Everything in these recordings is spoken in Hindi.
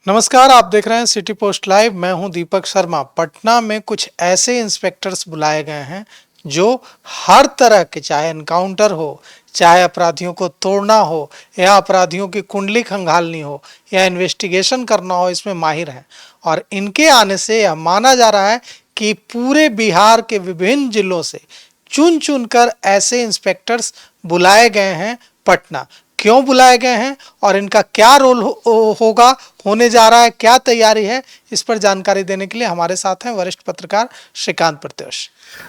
नमस्कार, आप देख रहे हैं सिटी पोस्ट लाइव। मैं हूं दीपक शर्मा। पटना में कुछ ऐसे इंस्पेक्टर्स बुलाए गए हैं जो हर तरह के, चाहे एनकाउंटर हो, चाहे अपराधियों को तोड़ना हो, या अपराधियों की कुंडली खंगालनी हो, या इन्वेस्टिगेशन करना हो, इसमें माहिर हैं। और इनके आने से यह माना जा रहा है कि पूरे बिहार के विभिन्न जिलों से चुन चुनकर ऐसे इंस्पेक्टर्स बुलाए गए हैं पटना। क्यों बुलाए गए हैं और इनका क्या रोल होगा, होने जा रहा है, क्या तैयारी है, इस पर जानकारी देने के लिए हमारे साथ हैं वरिष्ठ पत्रकार श्रीकांत प्रत्युष।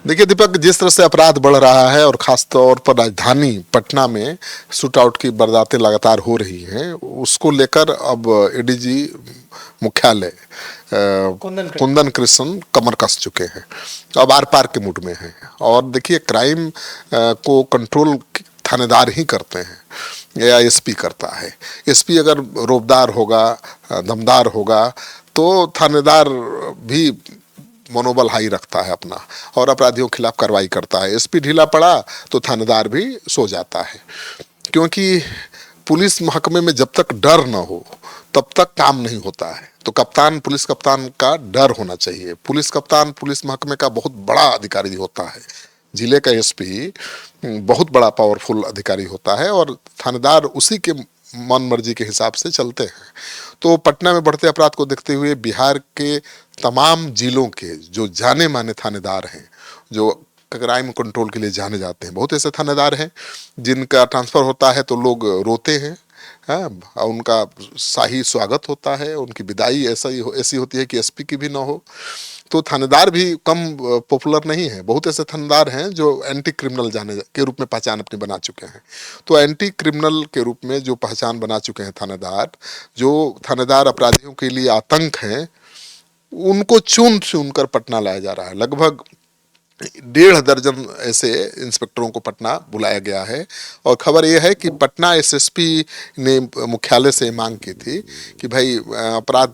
देखिए दीपक, जिस तरह से अपराध बढ़ रहा है और खास तौर पर राजधानी पटना में शूट आउट की वारदातें लगातार हो रही हैं, उसको लेकर अब एडीजी मुख्यालय कुंदन कृष्ण कमर कस चुके हैं। अब आर पार के मूड में हैं। और देखिए, क्राइम को कंट्रोल थानेदार ही करते हैं या एसपी करता है। एसपी अगर रोबदार होगा, दमदार होगा, तो थानेदार भी मनोबल हाई रखता है अपना और अपराधियों के खिलाफ कार्रवाई करता है। एसपी ढीला पड़ा तो थानेदार भी सो जाता है, क्योंकि पुलिस महकमे में जब तक डर न हो तब तक काम नहीं होता है। तो कप्तान, पुलिस कप्तान का डर होना चाहिए। पुलिस कप्तान पुलिस महकमे का बहुत बड़ा अधिकारी होता है। जिले का एसपी बहुत बड़ा पावरफुल अधिकारी होता है और थानेदार उसी के मन मर्जी के हिसाब से चलते हैं। तो पटना में बढ़ते अपराध को देखते हुए बिहार के तमाम जिलों के जो जाने माने थानेदार हैं, जो क्राइम कंट्रोल के लिए जाने जाते हैं, बहुत ऐसे थानेदार हैं जिनका ट्रांसफर होता है तो लोग रोते हैं। हाँ, उनका शाही स्वागत होता है, उनकी विदाई ऐसी होती है कि एसपी की भी ना हो। तो थानेदार भी कम पॉपुलर नहीं है। बहुत ऐसे थानेदार हैं जो एंटी क्रिमिनल जाने के रूप में पहचान अपनी बना चुके हैं। तो एंटी क्रिमिनल के रूप में जो पहचान बना चुके हैं थानेदार, जो थानेदार अपराधियों के लिए आतंक हैं, उनको चुन चुन कर पटना लाया जा रहा है। लगभग 1.5 दर्जन ऐसे इंस्पेक्टरों को पटना बुलाया गया है। और खबर यह है कि पटना एसएसपी ने मुख्यालय से मांग की थी कि भाई, अपराध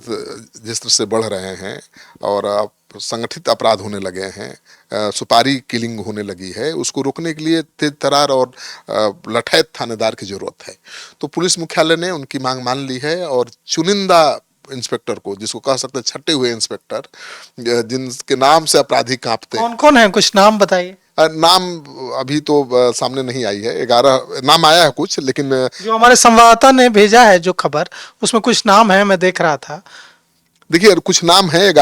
जिस तरह से बढ़ रहे हैं और संगठित अपराध होने लगे हैं, सुपारी किलिंग होने लगी है, उसको रोकने के लिए तेज तरार और लठैत थानेदार की जरूरत है। तो पुलिस मुख्यालय ने उनकी मांग मान ली है और चुनिंदा इंस्पेक्टर को, जिसको कह सकते हैं छटे हुए इंस्पेक्टर, जिनके नाम से अपराधी कांपते हैं। कौन कौन है, कुछ नाम बताइए। नाम अभी तो सामने नहीं आई है। 11 नाम आया है कुछ, लेकिन जो हमारे संवाददाता ने भेजा है जो खबर, उसमें कुछ नाम है, मैं देख रहा था। देखिए, कुछ नाम है।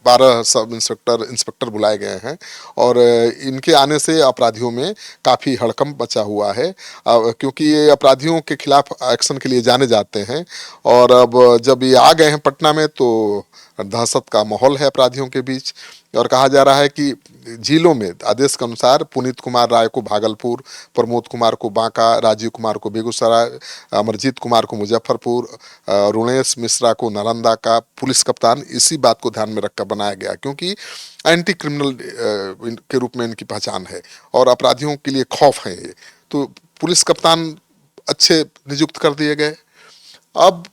12 सब इंस्पेक्टर बुलाए गए हैं और इनके आने से अपराधियों में काफ़ी हड़कंप मचा हुआ है, क्योंकि ये अपराधियों के खिलाफ एक्शन के लिए जाने जाते हैं। और अब जब ये आ गए हैं पटना में तो दहशत का माहौल है अपराधियों के बीच। और कहा जा रहा है कि जिलों में आदेश के अनुसार पुनीत कुमार राय को भागलपुर, प्रमोद कुमार को बांका, राजीव कुमार को बेगूसराय, अमरजीत कुमार को मुजफ्फरपुर, रुणेश मिश्रा को नालंदा का पुलिस कप्तान इसी बात को ध्यान में रखकर बनाया गया, क्योंकि एंटी क्रिमिनल के रूप में इनकी पहचान है और अपराधियों के लिए खौफ है ये। तो पुलिस कप्तान अच्छे नियुक्त कर दिए गए। अब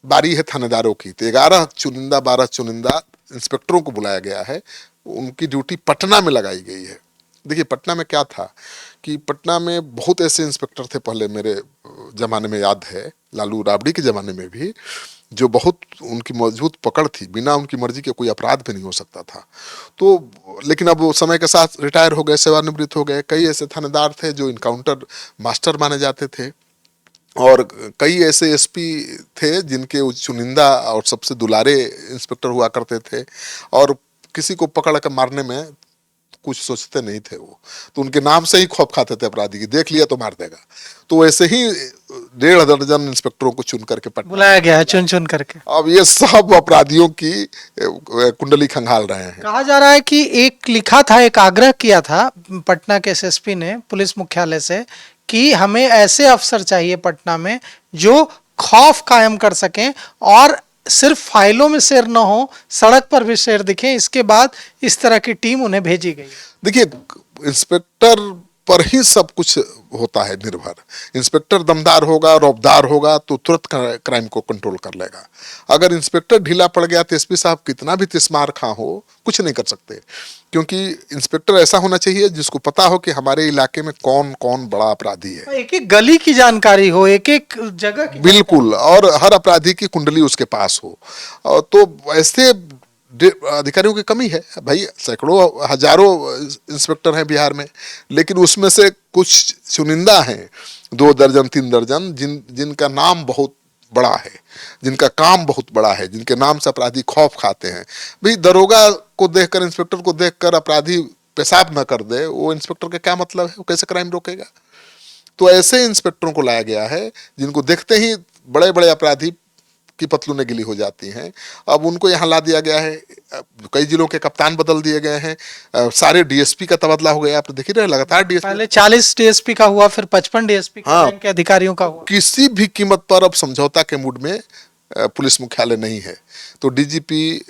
बारी है थानेदारों की। तो 12 चुनिंदा इंस्पेक्टरों को बुलाया गया है। उनकी ड्यूटी पटना में लगाई गई है। देखिए, पटना में क्या था कि पटना में बहुत ऐसे इंस्पेक्टर थे पहले, मेरे जमाने में याद है, लालू राबड़ी के जमाने में भी, जो बहुत उनकी मजबूत पकड़ थी। बिना उनकी मर्जी के कोई अपराध भी नहीं हो सकता था। तो लेकिन अब वो समय के साथ रिटायर हो गए, सेवानिवृत्त हो गए। कई ऐसे थानेदार थे जो इनकाउंटर मास्टर माने जाते थे और कई ऐसे एसपी थे जिनके चुनिंदा और सबसे दुलारे इंस्पेक्टर हुआ करते थे और किसी को पकड़ कर मारने में कुछ सोचते नहीं थे वो। तो उनके नाम से ही खौफ खाते थे अपराधी की, देख लिया तो मार देगा। तो ऐसे ही 1.5 दर्जन इंस्पेक्टरों को चुन करके पटना बुलाया गया है, चुन चुन करके। अब ये सब अपराधियों की कुंडली खंगाल रहे हैं। कहा जा रहा है कि एक लिखा था, एक आग्रह किया था पटना के एसएसपी ने पुलिस मुख्यालय से कि हमें ऐसे अफसर चाहिए पटना में जो खौफ कायम कर सकें और सिर्फ फाइलों में शेर न हो, सड़क पर भी शेर दिखे। इसके बाद इस तरह की टीम उन्हें भेजी गई। देखिए, इंस्पेक्टर पर ही सब कुछ होता है निर्भर। इंस्पेक्टर दमदार होगा, रौबदार होगा तो तुरंत क्राइम को कंट्रोल कर लेगा। अगर इंस्पेक्टर ढीला पड़ गया तो एसपी साहब कितना भी तिस्मार खां हो कुछ नहीं कर सकते, क्योंकि इंस्पेक्टर ऐसा होना चाहिए जिसको पता हो कि हमारे इलाके में कौन कौन बड़ा अपराधी है। एक एक गली की जानकारी हो, एक एक जगह की बिल्कुल, और हर अपराधी की कुंडली उसके पास हो। और तो ऐसे अधिकारियों की कमी है भाई। सैकड़ों हजारों इंस्पेक्टर हैं बिहार में, लेकिन उसमें से कुछ चुनिंदा हैं, 2 दर्जन 3 दर्जन, जिनका नाम बहुत बड़ा है, जिनका काम बहुत बड़ा है, जिनके नाम से अपराधी खौफ खाते हैं। भाई दरोगा को देखकर, इंस्पेक्टर को देखकर अपराधी पेशाब न कर दे, वो इंस्पेक्टर का क्या मतलब है? वो कैसे क्राइम रोकेगा? तो ऐसे इंस्पेक्टरों को लाया गया है जिनको देखते ही बड़े बड़े अपराधी की पतलूनें गिली हो जाती हैं। अब उनको यहाँ ला दिया गया है। कई जिलों के कप्तान बदल दिए गए हैं। सारे डीएसपी का तबादला हो गया। आप देख ही रहे, लगातार डीएसपी, पहले 40 डीएसपी का हुआ, फिर 55 डीएसपी हाँ, के अधिकारियों का हुआ। किसी भी कीमत पर अब समझौता के मूड में पुलिस मुख्यालय नहीं है। तो डीजीपी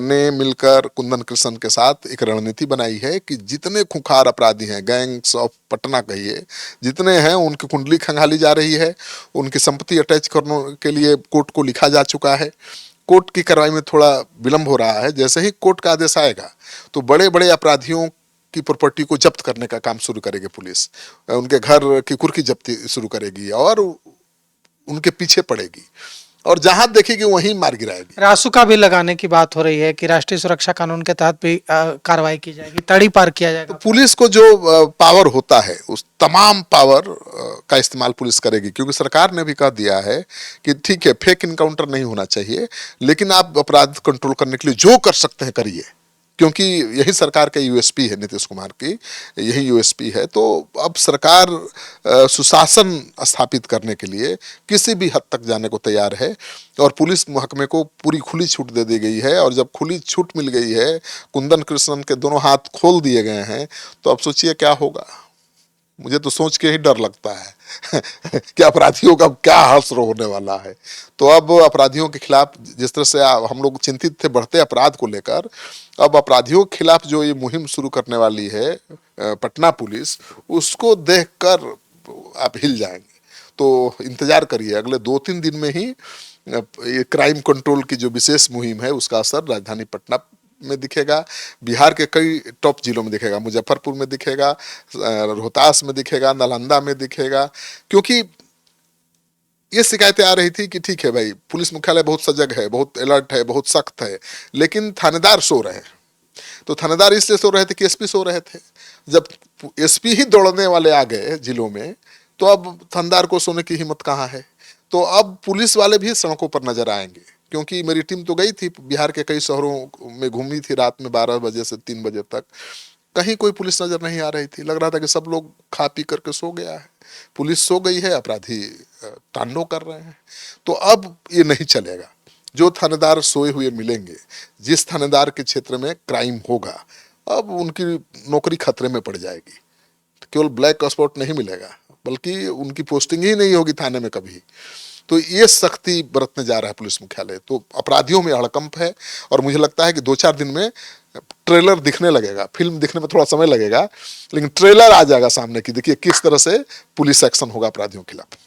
ने मिलकर कुंदन कृष्ण के साथ एक रणनीति बनाई है कि जितने खुंखार अपराधी हैं, गैंग्स ऑफ पटना कहिए, जितने हैं, उनकी कुंडली खंगाली जा रही है। उनकी संपत्ति अटैच करने के लिए कोर्ट को लिखा जा चुका है। कोर्ट की कार्रवाई में थोड़ा विलंब हो रहा है। जैसे ही कोर्ट का आदेश आएगा तो बड़े बड़े अपराधियों की प्रॉपर्टी को जब्त करने का काम शुरू करेगी पुलिस। उनके घर की कुर्की जब्ती शुरू करेगी और उनके पीछे पड़ेगी, और जहां देखेगी वहीं मार गिराएगी। रासुका भी लगाने की बात हो रही है कि राष्ट्रीय सुरक्षा कानून के तहत भी कार्रवाई की जाएगी, तड़ी पार किया जाएगा। तो पुलिस को जो पावर होता है उस तमाम पावर का इस्तेमाल पुलिस करेगी, क्योंकि सरकार ने भी कह दिया है कि ठीक है, फेक इनकाउंटर नहीं होना चाहिए, लेकिन आप अपराध कंट्रोल करने के लिए जो कर सकते हैं करिए, क्योंकि यही सरकार का यूएसपी है, नीतीश कुमार की यही यूएसपी है। तो अब सरकार सुशासन स्थापित करने के लिए किसी भी हद तक जाने को तैयार है, और पुलिस महकमे को पूरी खुली छूट दे दी गई है। और जब खुली छूट मिल गई है, कुंदन कृष्णन के दोनों हाथ खोल दिए गए हैं, तो अब सोचिए क्या होगा। मुझे तो सोच के ही डर लगता है कि अपराधियों का क्या हश्र होने वाला है। तो अब अपराधियों के खिलाफ, जिस तरह से हम लोग चिंतित थे बढ़ते अपराध को लेकर, अब अपराधियों के खिलाफ जो ये मुहिम शुरू करने वाली है पटना पुलिस, उसको देखकर आप हिल जाएंगे। तो इंतजार करिए, अगले 2-3 दिन में ही ये क्राइम कंट्रोल की जो विशेष मुहिम है उसका असर राजधानी पटना में दिखेगा, बिहार के कई टॉप जिलों में दिखेगा, मुजफ्फरपुर में दिखेगा, रोहतास में दिखेगा, नालंदा में दिखेगा। क्योंकि ये शिकायतें आ रही थी कि ठीक है भाई, पुलिस मुख्यालय बहुत सजग है, बहुत अलर्ट है, बहुत सख्त है, लेकिन थानेदार सो रहे हैं। तो थानेदार इसलिए सो रहे थे कि एसपी सो रहे थे। जब एसपी ही दौड़ने वाले आ गए जिलों में, तो अब थानेदार को सोने की हिम्मत कहाँ है। तो अब पुलिस वाले भी सड़कों पर नजर आएंगे, क्योंकि मेरी टीम तो गई थी बिहार के कई शहरों में, घूमी थी रात में 12 बजे से 3 बजे तक। कहीं कोई पुलिस नजर नहीं आ रही थी। लग रहा था कि सब लोग खा पी करके सो गया है, पुलिस सो गई है, अपराधी तांडव कर रहे हैं। तो अब ये नहीं चलेगा। जो थानेदार सोए हुए मिलेंगे, जिस थानेदार के क्षेत्र में क्राइम होगा, अब उनकी नौकरी खतरे में पड़ जाएगी। केवल ब्लैक स्पॉट नहीं मिलेगा, बल्कि उनकी पोस्टिंग ही नहीं होगी थाने में कभी। तो ये सख्ती बरतने जा रहा है पुलिस मुख्यालय। तो अपराधियों में हड़कंप है, और मुझे लगता है कि 2-4 दिन में ट्रेलर दिखने लगेगा। फिल्म दिखने में थोड़ा समय लगेगा, लेकिन ट्रेलर आ जाएगा सामने की, देखिए किस तरह से पुलिस एक्शन होगा अपराधियों के खिलाफ।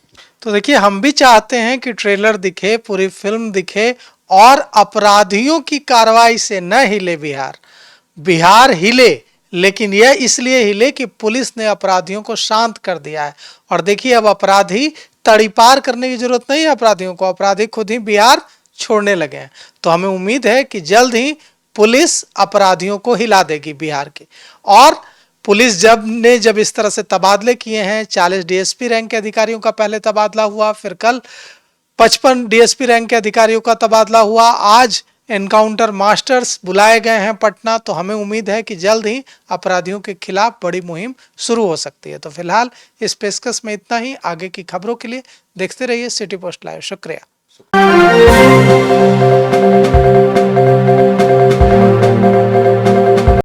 तो देखिए, हम भी चाहते हैं कि ट्रेलर दिखे, पूरी फिल्म दिखे, और अपराधियों की कार्रवाई से न हिले बिहार। बिहार हिले, लेकिन यह इसलिए हिले कि पुलिस ने अपराधियों को शांत कर दिया है। और देखिए, अब अपराधी तड़ीपार करने की जरूरत नहीं है अपराधियों को, अपराधी खुद ही बिहार छोड़ने लगे हैं। तो हमें उम्मीद है कि जल्द ही पुलिस अपराधियों को हिला देगी बिहार की। और पुलिस जब इस तरह से तबादले किए हैं, 40 डीएसपी रैंक के अधिकारियों का पहले तबादला हुआ, फिर कल 55 डीएसपी रैंक के अधिकारियों का तबादला हुआ, आज एनकाउंटर मास्टर्स बुलाए गए हैं पटना। तो हमें उम्मीद है कि जल्द ही अपराधियों के खिलाफ बड़ी मुहिम शुरू हो सकती है। तो फिलहाल इस पेशकश में इतना ही। आगे की खबरों के लिए देखते रहिए सिटी पोस्ट लाइव। शुक्रिया।